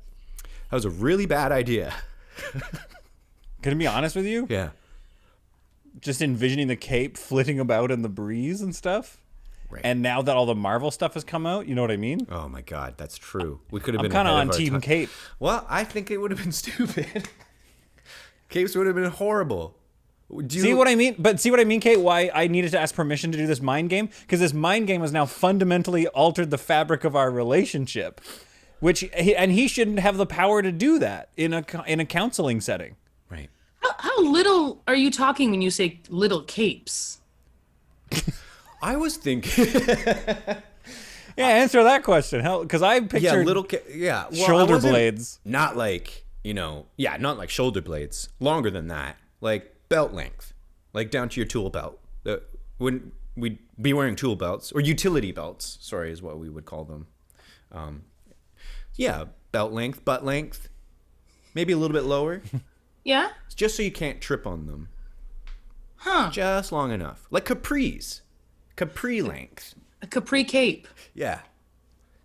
That was a really bad idea. Can I be honest with you? Yeah. Just envisioning the cape flitting about in the breeze and stuff. Right. And now that all the Marvel stuff has come out, you know what I mean? Oh my God, that's true. We could have I'm been kind of ahead on our Team time. Cape. Well, I think it would have been stupid. Capes would have been horrible. See what I mean? But see what I mean, Kate? Why I needed to ask permission to do this mind game? Because this mind game has now fundamentally altered the fabric of our relationship, and he shouldn't have the power to do that in a counseling setting. Right. How little are you talking when you say little capes? I was thinking. Yeah, answer that question. Because I pictured Yeah, little. Yeah. Well, shoulder I wasn't- blades. Not like not like shoulder blades. Longer than that, like belt length, like down to your tool belt. Wouldn't we'd be wearing tool belts or utility belts? Sorry, is what we would call them. Yeah, belt length, butt length, maybe a little bit lower, Yeah? just so you can't trip on them. Huh. Just long enough, like capris, length. A capri cape. Yeah,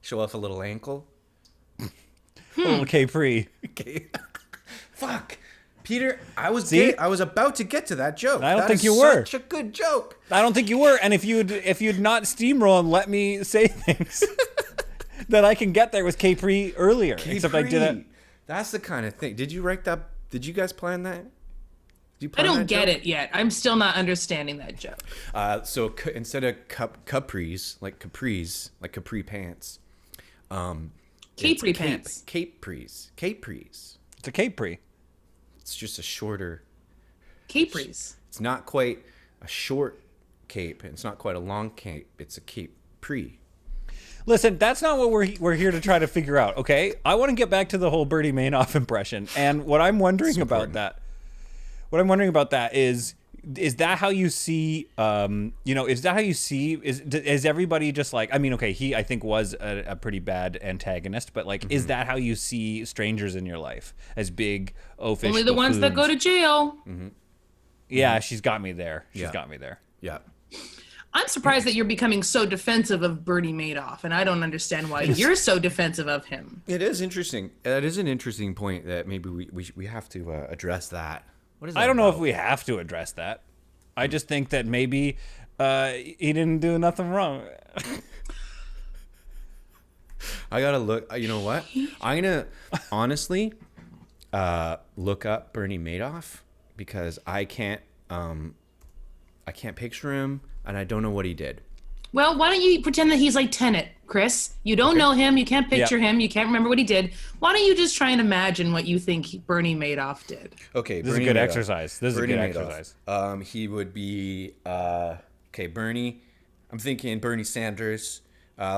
show off a little ankle. little capri. Okay. Fuck. Peter, I was See? I was about to get to that joke. I don't That think is you were. Such a good joke. I don't think you were. And if you'd not steamroll and let me say things, then I can get there with capri earlier. Except I did it. Capri. That's the kind of thing. Did you write that? Did you guys plan that? Did you I plan don't that get joke? it yet. I'm still not understanding that joke. So instead of capris, like capri pants. Capri it's pants. Capris. It's a capri. It's just a shorter. Capris. It's not quite a short cape. It's not quite a long cape. It's a capri. Listen, that's not what we're here to try to figure out, okay? I want to get back to the whole Bernie Madoff impression. And what I'm wondering about that is that how you see is everybody just like, I mean, okay, he I think was a pretty bad antagonist, but like is that how you see strangers in your life as big oafish Only the ones that go to jail. Yeah, she's got me there. Yeah. Yeah. I'm surprised that you're becoming so defensive of Bernie Madoff, and I don't understand why you're so defensive of him. It is interesting. That is an interesting point that maybe we have to address that. What is that I don't know if about? we have to address that. I just think that maybe he didn't do nothing wrong. I gotta look. You know what? I'm gonna honestly look up Bernie Madoff because I can't picture him and I don't know what he did. Well, why don't you pretend that he's like Tenet, Chris? You don't know him, you can't picture him, you can't remember what he did. Why don't you just try and imagine what you think Bernie Madoff did? Okay, This is a good exercise. This is a good exercise. He would be okay. Bernie. I'm thinking Bernie Sanders.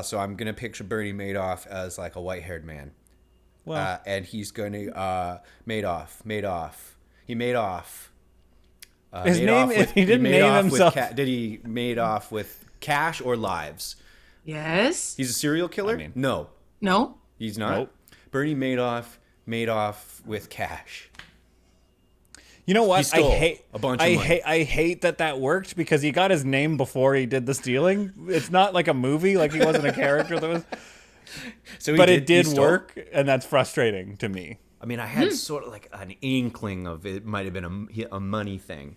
So I'm gonna picture Bernie Madoff as like a white-haired man. Well, And he's going to Madoff. He made off His name, he didn't name himself. Did he made off with cash or lives? Yes. He's a serial killer? I mean- No, No. he's not. Nope. Bernie Madoff made off with cash. You know what? He stole I hate a bunch of money. I hate that worked because he got his name before he did the stealing. It's not like a movie, like he wasn't a character that was. So But it did he stole? work, and that's frustrating to me. I mean, I had sort of like an inkling of it might have been a money thing.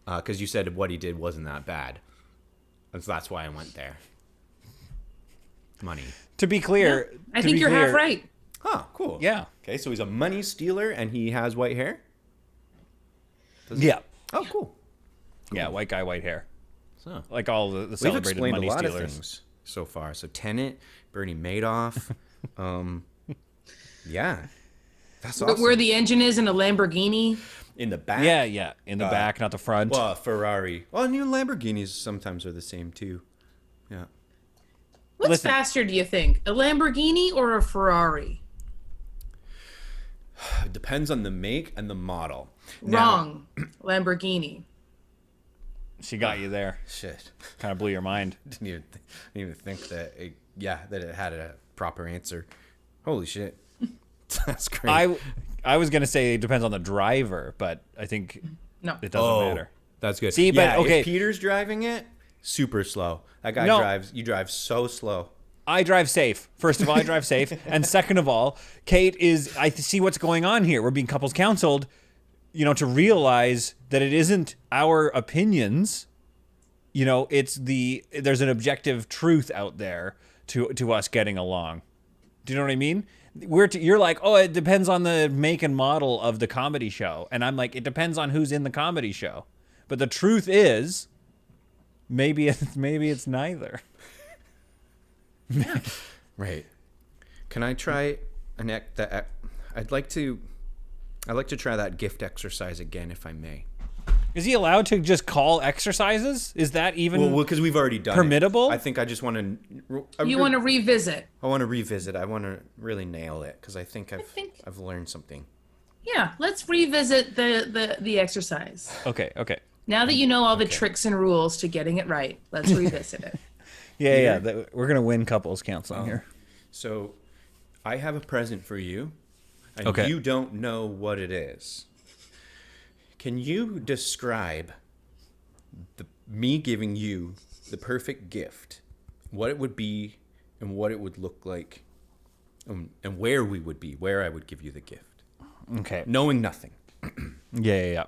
Because you said what he did wasn't that bad. And so that's why I went there. Money. To be clear, I think you're half right. Oh, cool. Yeah. Okay, so he's a money stealer and he has white hair? Yeah. Oh, cool. Yeah, white guy, white hair. So Like all the we've celebrated explained money a lot stealers. of things so far. So Tenet, Bernie Madoff. Yeah. That's awesome. Where the engine is in a Lamborghini. In the back? Yeah. In the back, not the front. Well, Ferrari. Well, new Lamborghinis sometimes are the same too. Yeah. What's Listen. faster, do you think? A Lamborghini or a Ferrari? It depends on the make and the model. Wrong. Lamborghini. She got you there. Shit. Kind of blew your mind. Didn't even think that it had a proper answer. Holy shit. That's great. I was gonna say it depends on the driver, but I think No. it doesn't matter. That's good. See, but, yeah, okay. if Peter's driving it, super slow. That guy No. you drive so slow. I drive safe. First of all, I drive safe, and second of all, Kate is. I see what's going on here. We're being couples counseled, to realize that it isn't our opinions. There's an objective truth out there to us getting along. Do you know what I mean? You're like, oh, it depends on the make and model of the comedy show, and I'm like, it depends on who's in the comedy show. But the truth is, maybe it's neither. Right. Can I try I'd like to try that gift exercise again, if I may. Is he allowed to just call exercises? Is that even Well, because we've already done permittable? it. I think I just want to. You want to revisit. I want to revisit. I want to really nail it because I think think- I've learned something. Yeah, let's revisit the exercise. Okay. Now that you know all the tricks and rules to getting it right, let's revisit it. Yeah. We're gonna win couples counseling here. So, I have a present for you, and Okay. you don't know what it is. Can you describe me giving you the perfect gift, what it would be, and what it would look like, and where we would be, where I would give you the gift, Okay. knowing nothing? Yeah.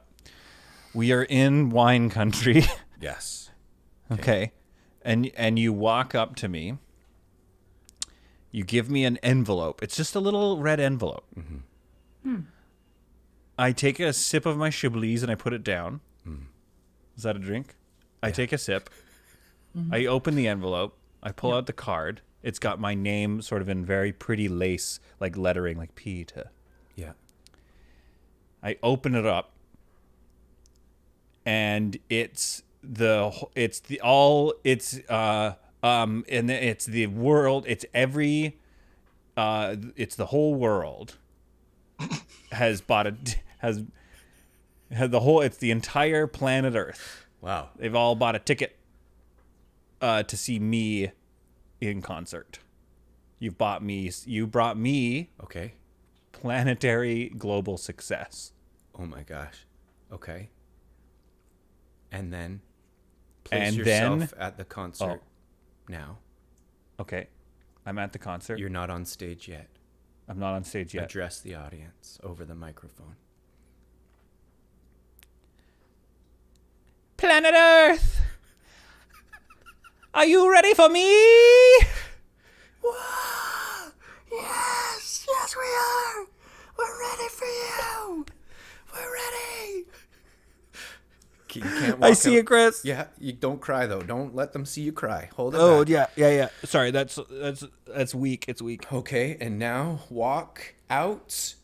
We are in wine country. Yes. Okay. And you walk up to me. You give me an envelope. It's just a little red envelope. Mm-hmm. I take a sip of my Chablis and I put it down. Is that a drink? I take a sip. I open the envelope. I pull out the card. It's got my name sort of in very pretty lace, like lettering, like Peter. Yeah. I open it up. And it's the world, it's the whole world has it's the entire planet Earth. Wow. They've all bought a ticket to see me in concert. You brought me Okay. planetary global success. Oh my gosh. Okay. And then place And yourself then- at the concert now. Okay. I'm at the concert. You're not on stage yet. I'm not on stage yet. Address the audience over the microphone. Planet Earth! Are you ready for me? Yes, we are. We're ready for you. We're ready. You can't walk I see out. it, Chris. Yeah, you don't cry though. Don't let them see you cry. Hold it Oh back. yeah. Sorry, that's weak. It's weak. Okay, and now walk out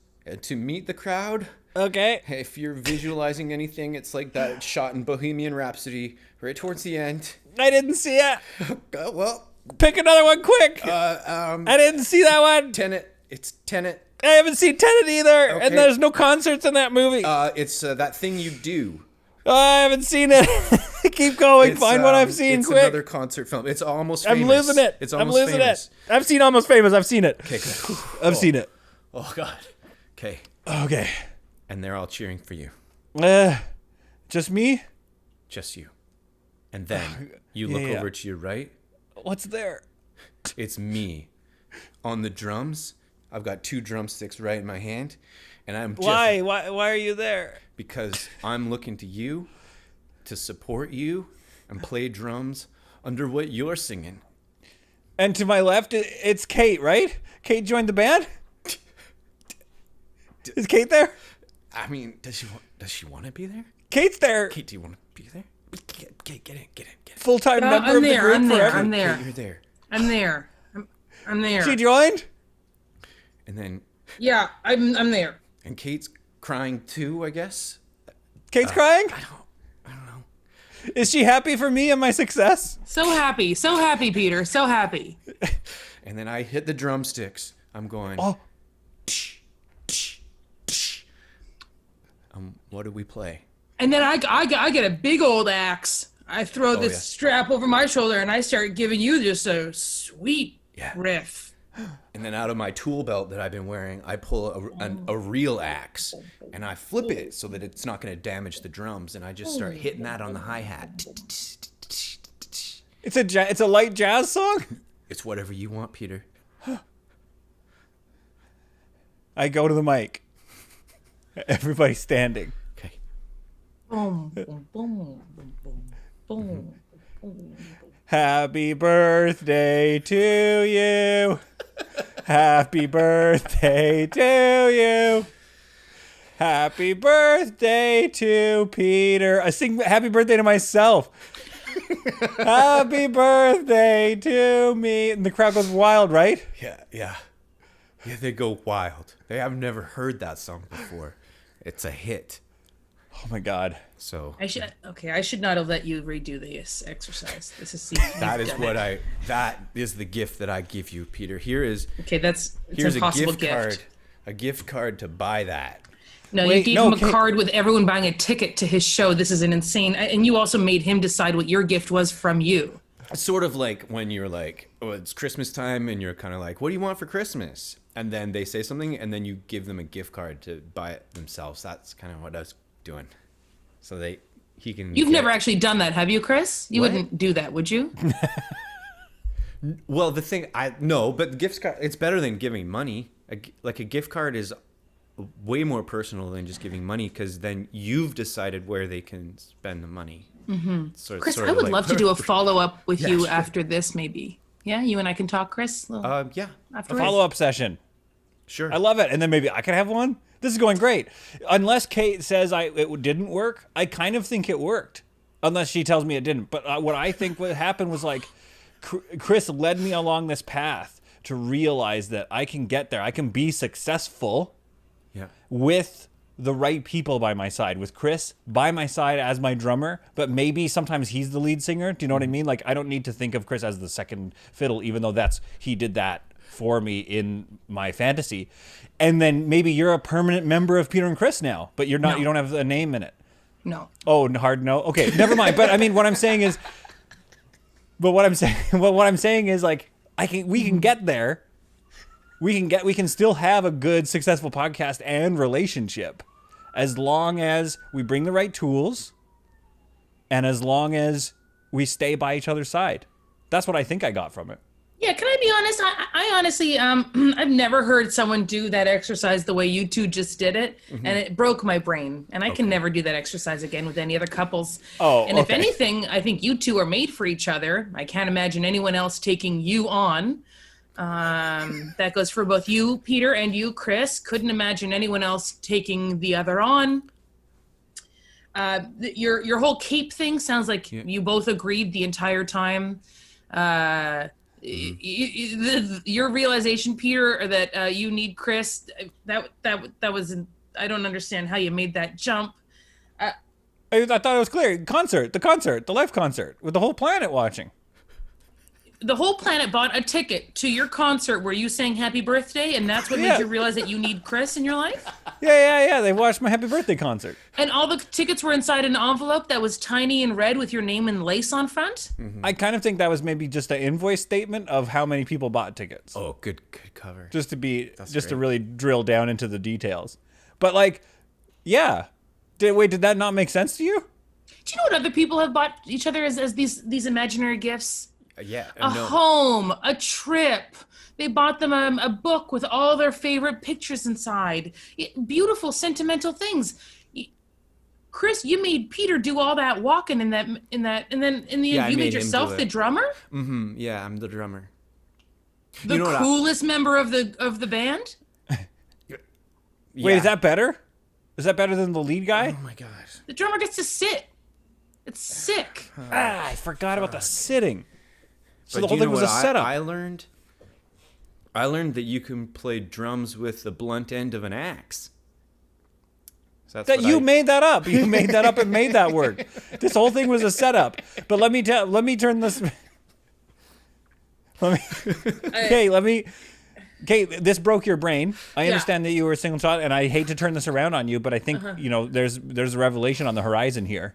to meet the crowd. Okay. If you're visualizing anything, it's like that shot in Bohemian Rhapsody right towards the end. I didn't see it. Well, Pick another one quick. I didn't see that one. Tenet. It's Tenet. I haven't seen Tenet either, Okay. and there's no concerts in that movie. It's that thing you do. I haven't seen it. Keep going. Find what I've seen it's quick. another concert film. It's almost famous. I'm losing it. It's I'm almost losing famous. it. I've seen Almost Famous. I've seen it. Okay, good. I've seen it. Oh, God. Okay. Okay. And they're all cheering for you. Just me? Just you. And then you look Yeah. over to your right. What's there? It's me. On the drums, I've got 2 drumsticks right in my hand. And I'm just... Why? Why are you there? Because I'm looking to you to support you and play drums under what you're singing. And to my left, it's Kate, right? Kate joined the band? Is Kate there? I mean, does she want to be there? Kate's there. Kate, do you want to be there? Get in. Full-time member of the group forever. I'm there. Kate, you're there. I'm there. I'm there. She joined? And then, Yeah, I'm there. and Kate's crying too, I guess. Kate's crying? I don't know. Is she happy for me and my success? So happy, Peter, so happy. And then I hit the drumsticks. I'm going. Oh. What do we play? And then I get a big old axe. I throw this yeah. strap over my shoulder and I start giving you just a sweet riff. And then out of my tool belt that I've been wearing, I pull a real axe and I flip it so that it's not going to damage the drums. And I just start hitting that on the hi-hat. It's a light jazz song? It's whatever you want, Peter. I go to the mic. Everybody's standing. Okay. Boom, boom, boom, boom, boom, boom. Happy birthday to you. Happy birthday to you. Happy birthday to Peter. I sing happy birthday to myself. Happy birthday to me. And the crowd goes wild, right? Yeah, they go wild. I've never heard that song before. It's a hit. Oh my God. So I should not have let you redo this exercise. This is that is the gift that I give you, Peter. Here's it's a impossible gift card. A gift card to buy that. No, Wait, you gave him a card with everyone buying a ticket to his show. This is an insane, and you also made him decide what your gift was from you. It's sort of like when you're like, oh, it's Christmas time, and you're kind of like, what do you want for Christmas? And then they say something, and then you give them a gift card to buy it themselves. That's kind of what I was doing. So he can. You've never actually done that, have you, Chris? You What? wouldn't do that, would you? Well, the thing but gift card, it's better than giving money. A gift card is way more personal than just giving money, because then you've decided where they can spend the money. Mm-hmm. Chris, I would love to do a follow-up with you after this, maybe. Yeah, you and I can talk, Chris? Yeah, A follow-up session. sure. I love it. And then maybe I can have one. This is going great. Unless Kate says it didn't work, I kind of think it worked. Unless she tells me it didn't. But what I think what happened was like Chris led me along this path to realize that I can get there. I can be successful with the right people by my side, with Chris by my side as my drummer, but maybe sometimes he's the lead singer. Do you know what I mean? Like, I don't need to think of Chris as the second fiddle, even though he did that for me in my fantasy. And then maybe you're a permanent member of Peter and Chris now, but you're not. No. You don't have a name in it. No. Oh, hard no. Okay, never mind. But I mean, what I'm saying is, what I'm saying is, like, we can get there. We can still have a good, successful podcast and relationship, as long as we bring the right tools, and as long as we stay by each other's side. That's what I think I got from it. Yeah, can I be honest? I honestly, I've never heard someone do that exercise the way you two just did it, and it broke my brain. And I can never do that exercise again with any other couples. Oh, and if okay. anything, I think you two are made for each other. I can't imagine anyone else taking you on. That goes for both you, Peter, and you, Chris. Couldn't imagine anyone else taking the other on. Your whole cape thing sounds like you both agreed the entire time. Your realization, Peter, that you need Chris, that was, I don't understand how you made that jump. I thought it was clear. The live concert with the whole planet watching. The whole planet bought a ticket to your concert where you sang happy birthday, and that's what made you realize that you need Chris in your life? Yeah. They watched my happy birthday concert. And all the tickets were inside an envelope that was tiny and red with your name and lace on front? I kind of think that was maybe just an invoice statement of how many people bought tickets. Oh, good cover. Just to great. really drill down into the details. But like, yeah. Did that not make sense to you? Do you know what other people have bought each other as these imaginary gifts? Yeah. A home, a trip. They bought them a book with all their favorite pictures inside. Beautiful, sentimental things. Chris, you made Peter do all that walking and then in the end you made yourself the drummer? Mm-hmm. Yeah, I'm the drummer. The coolest member of the band? Wait, is that better? Is that better than the lead guy? Oh my gosh. The drummer gets to sit. It's sick. I forgot about the sitting. So But the whole thing was a setup. I learned that you can play drums with the blunt end of an axe. So Made that up. You made that up and made that work. This whole thing was a setup. But let me turn this. Kate, this broke your brain. I understand that you were a single child, and I hate to turn this around on you, but I think there's a revelation on the horizon here.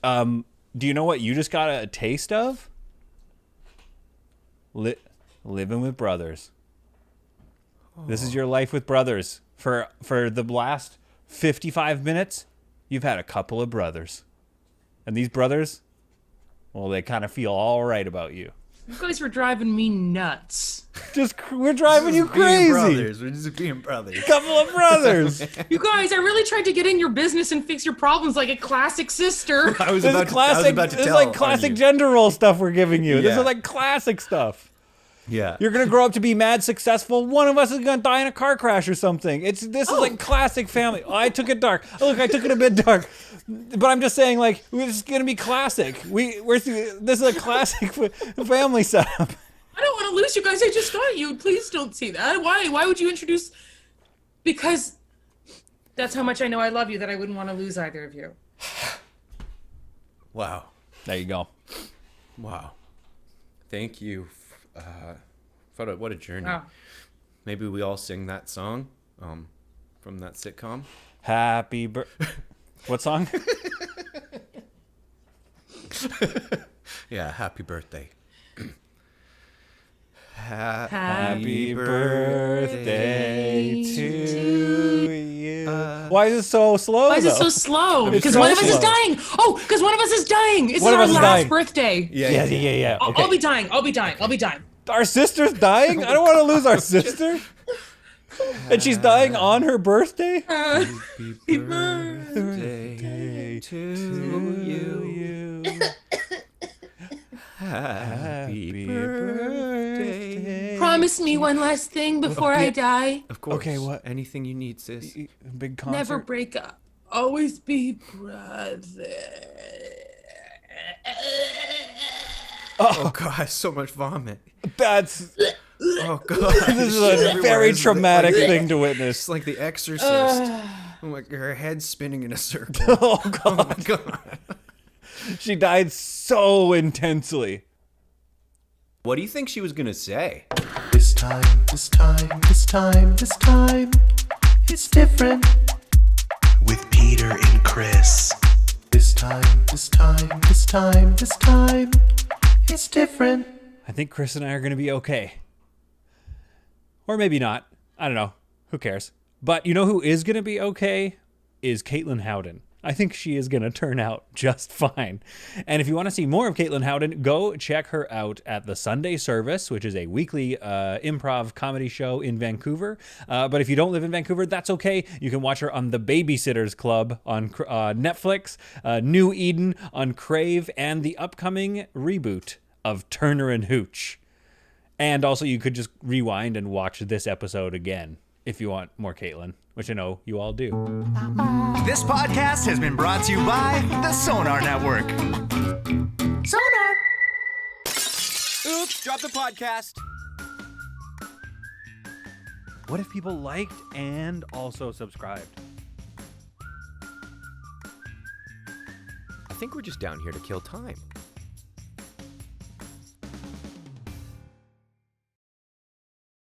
Do you know what you just got a taste of? Living with brothers. This is your life with brothers. For the last 55 minutes, you've had a couple of brothers. And these brothers, well, they kind of feel all right about you. You guys were driving me nuts. We're driving you crazy. Brothers. We're just being brothers. Couple of brothers. You guys, I really tried to get in your business and fix your problems like a classic sister. I was This about is classic. to This is tell like on classic you. gender role stuff we're giving you. This Yeah. is like classic stuff. Yeah. You're gonna grow up to be mad successful. One of us is gonna die in a car crash or something. This is like classic family. Oh, I took it dark. Oh, look, I took it a bit dark. But I'm just saying, like, it's gonna be classic. This is a classic family setup. I don't want to lose you guys. I just got you. Please don't say that. Why? Why would you introduce? Because that's how much I know I love you that I wouldn't want to lose either of you. Wow. There you go. Wow. Thank you. What a journey. Wow. Maybe we all sing that song from that sitcom. Happy What song? Yeah, happy birthday. Happy birthday to you. Why is it so slow? Why is it so slow? Because so one of us is slow. dying. Oh, because one of us is dying. It's One of our us is last dying. birthday. Yeah. Okay. I'll be dying. I'll be dying. Our sister's dying? I don't want to lose our sister. And she's dying on her birthday? Happy birthday to you. Happy birthday. Promise me one last thing before I die. Of course. Okay, what? Anything you need, sis. Big concert. Never break up. Always be brothers. Oh god, so much vomit. That's Oh god. this is a very traumatic thing to witness. It's like The Exorcist. Oh my, her head's spinning in a circle. Oh god. Oh my god. She died so intensely. What do you think she was gonna say? This time, it's different. With Peter and Chris. This time, it's different. I think Chris and I are going to be okay. Or maybe not. I don't know. Who cares? But you know who is going to be okay? Is Caitlin Howden. I think she is going to turn out just fine. And if you want to see more of Caitlin Howden, go check her out at the Sunday Service, which is a weekly improv comedy show in Vancouver. But if you don't live in Vancouver, that's okay. You can watch her on The Babysitters Club on Netflix, New Eden on Crave, and the upcoming reboot of Turner and Hooch. And also you could just rewind and watch this episode again if you want more Caitlin, which I know you all do. This podcast has been brought to you by the Sonar Network. Sonar! Oops, drop the podcast. What if people liked and also subscribed? I think we're just down here to kill time.